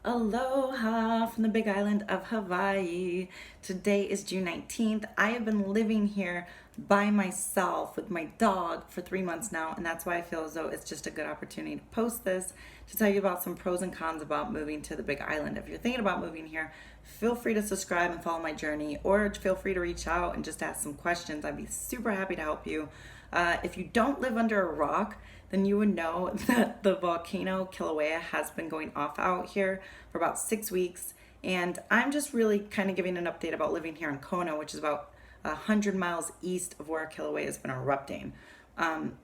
Aloha from the big island of Hawaii. Today is June 19th. I have been living here by myself with my dog for 3 months now, and that's why I feel as though it's just a good opportunity to post this to tell you about some pros and cons about moving to the big island. If you're thinking about moving here, feel free to subscribe and follow my journey, or feel free to reach out and just ask some questions. I'd be super happy to help you. If you don't live under a rock, then you would know that the volcano Kilauea has been going off out here for about 6 weeks. And I'm just really kind of giving an update about living here in Kona, which is about 100 miles east of where Kilauea has been erupting.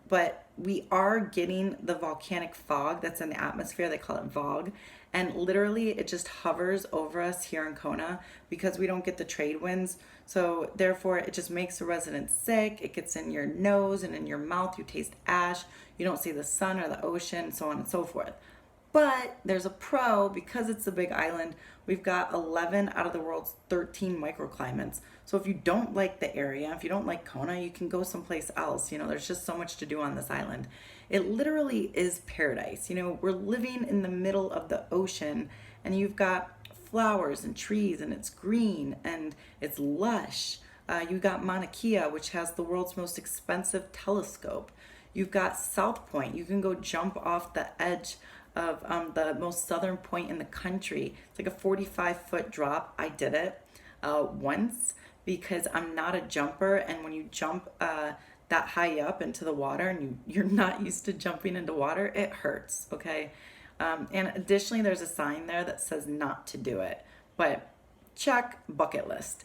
But we are getting the volcanic fog that's in the atmosphere. They call it fog. And literally it just hovers over us here in Kona because we don't get the trade winds. So therefore it just makes the residents sick. It gets in your nose and in your mouth. You taste ash. You don't see the sun or the ocean, so on and so forth. But there's a pro because it's a big island. We've got 11 out of the world's 13 microclimates. So if you don't like the area, if you don't like Kona, you can go someplace else. There's just so much to do on this island. It literally is paradise. We're living in the middle of the ocean and you've got flowers and trees and it's green and it's lush. You've got Mauna Kea, which has the world's most expensive telescope. You've got South Point. You can go jump off the edge of the most southern point in the country. It's like a 45-foot drop. I did it once because I'm not a jumper, and when you jump that high up into the water and you're not used to jumping into water, it hurts, okay? And additionally, there's a sign there that says not to do it, but check bucket list.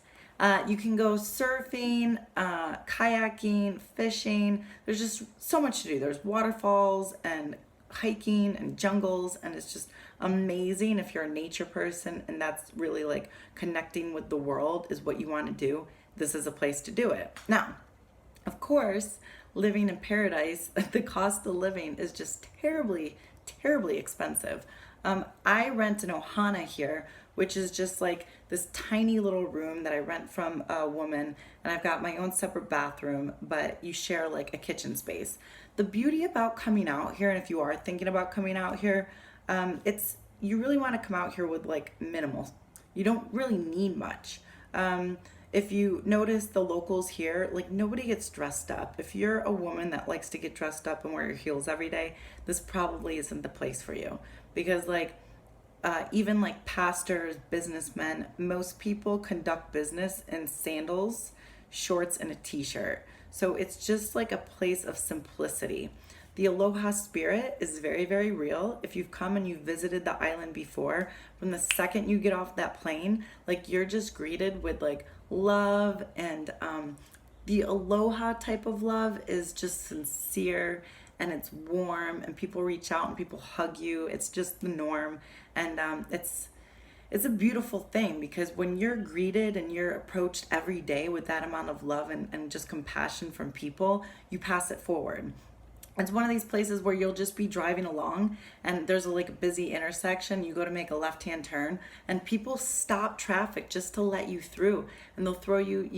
You can go surfing, kayaking, fishing. There's just so much to do. There's waterfalls and hiking and jungles, and it's just amazing if you're a nature person and that's really like connecting with the world is what you want to do. This is a place to do it. Now, of course, living in paradise, the cost of living is just terribly, terribly expensive. I rent an ohana here, which is just like this tiny little room that I rent from a woman, and I've got my own separate bathroom, but you share like a kitchen space. The beauty about coming out here, and if you are thinking about coming out here, you really want to come out here with like minimal. You don't really need much. If you notice the locals here, like nobody gets dressed up. If you're a woman that likes to get dressed up and wear your heels every day, this probably isn't the place for you. Because even like pastors, businessmen, most people conduct business in sandals, shorts, and a t-shirt. So it's just like a place of simplicity. The Aloha Spirit is very, very real. If you've come and you've visited the island before, from the second you get off that plane, like you're just greeted with like love, and the Aloha type of love is just sincere and it's warm, and people reach out and people hug you. It's just the norm, and it's a beautiful thing because when you're greeted and you're approached every day with that amount of love and just compassion from people, you pass it forward. It's one of these places where you'll just be driving along and there's a busy intersection. You go to make a left-hand turn and people stop traffic just to let you through, and they'll throw you,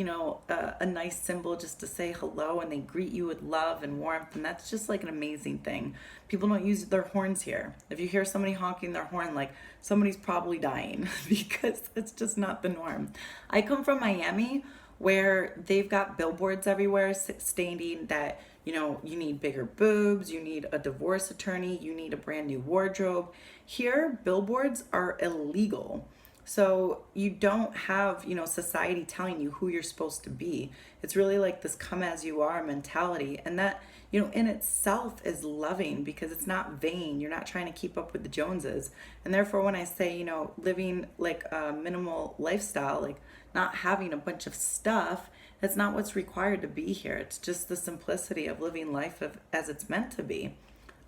a nice symbol just to say hello, and they greet you with love and warmth, and that's just like an amazing thing. People don't use their horns here. If you hear somebody honking their horn, like somebody's probably dying because it's just not the norm. I come from Miami, where they've got billboards everywhere stating that you need bigger boobs, you need a divorce attorney, you need a brand new wardrobe. Here, billboards are illegal. So you don't have, society telling you who you're supposed to be. It's really like this come as you are mentality. And that, in itself is loving because it's not vain. You're not trying to keep up with the Joneses. And therefore, when I say, living like a minimal lifestyle, like not having a bunch of stuff, that's not what's required to be here. It's just the simplicity of living life as it's meant to be.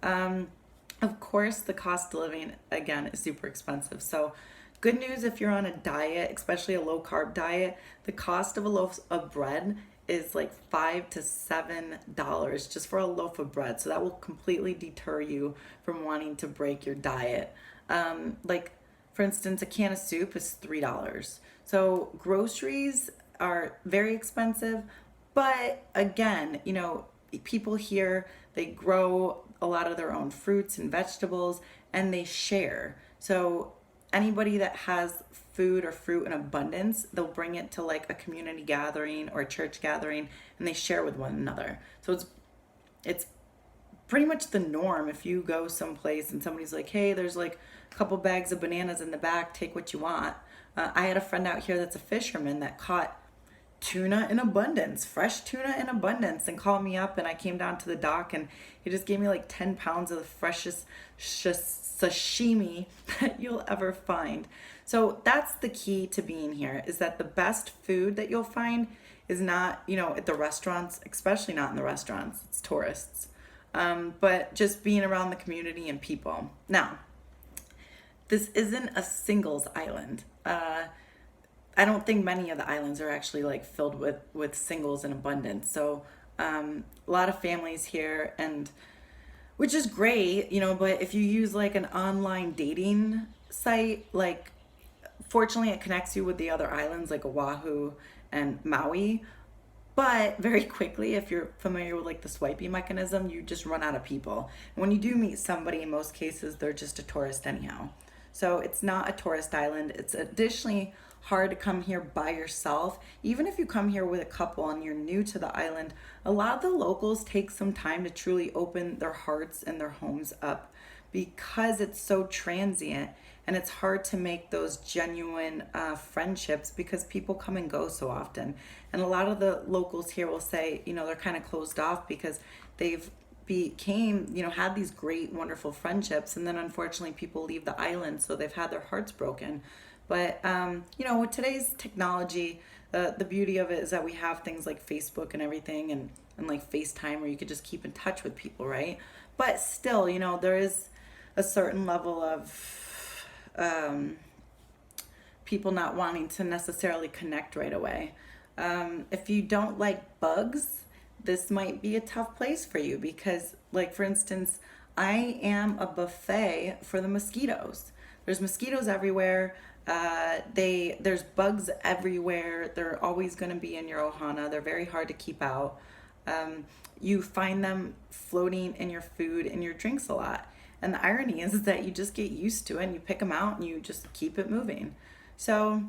Of course, the cost of living, again, is super expensive. So good news if you're on a diet, especially a low carb diet, the cost of a loaf of bread is like $5 to $7 just for a loaf of bread. So that will completely deter you from wanting to break your diet. For instance, a can of soup is $3. So groceries are very expensive, but again, people here, they grow a lot of their own fruits and vegetables and they share. So anybody that has food or fruit in abundance, they'll bring it to like a community gathering or a church gathering, and they share with one another. So it's pretty much the norm. If you go someplace and somebody's like, hey, there's like a couple bags of bananas in the back, take what you want. I had a friend out here that's a fisherman that caught tuna in abundance, fresh tuna in abundance, and called me up, and I came down to the dock, and he just gave me like 10 pounds of the freshest sashimi that you'll ever find. So that's the key to being here, is that the best food that you'll find is not, at the restaurants, especially not in the restaurants. It's tourists. But just being around the community and people. Now, this isn't a singles island. I don't think many of the islands are actually like filled with singles in abundance. So a lot of families here, and which is great, but if you use like an online dating site, like fortunately it connects you with the other islands like Oahu and Maui. But very quickly, if you're familiar with like the swiping mechanism, you just run out of people. And when you do meet somebody, in most cases, they're just a tourist anyhow. So it's not a tourist island. It's additionally hard to come here by yourself. Even if you come here with a couple and you're new to the island, a lot of the locals take some time to truly open their hearts and their homes up, because it's so transient, and it's hard to make those genuine friendships because people come and go so often. And a lot of the locals here will say, they're kind of closed off because they've had these great, wonderful friendships, and then unfortunately people leave the island, so they've had their hearts broken. But with today's technology, the beauty of it is that we have things like Facebook and everything, and like FaceTime, where you could just keep in touch with people, right? But still, there is a certain level of people not wanting to necessarily connect right away. If you don't like bugs, this might be a tough place for you, because, like, for instance, I am a buffet for the mosquitoes. There's mosquitoes everywhere. There's bugs everywhere. They're always going to be in your ohana. They're very hard to keep out. You find them floating in your food and your drinks a lot. And the irony is that you just get used to it, and you pick them out and you just keep it moving. So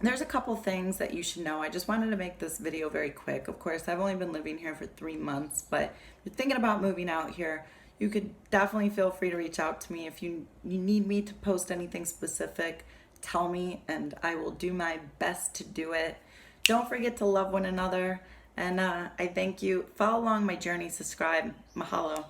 there's a couple things that you should know. I just wanted to make this video very quick. Of course, I've only been living here for 3 months, but if you're thinking about moving out here, you could definitely feel free to reach out to me. If you need me to post anything specific, tell me, and I will do my best to do it. Don't forget to love one another, and I thank you. Follow along my journey, subscribe. Mahalo.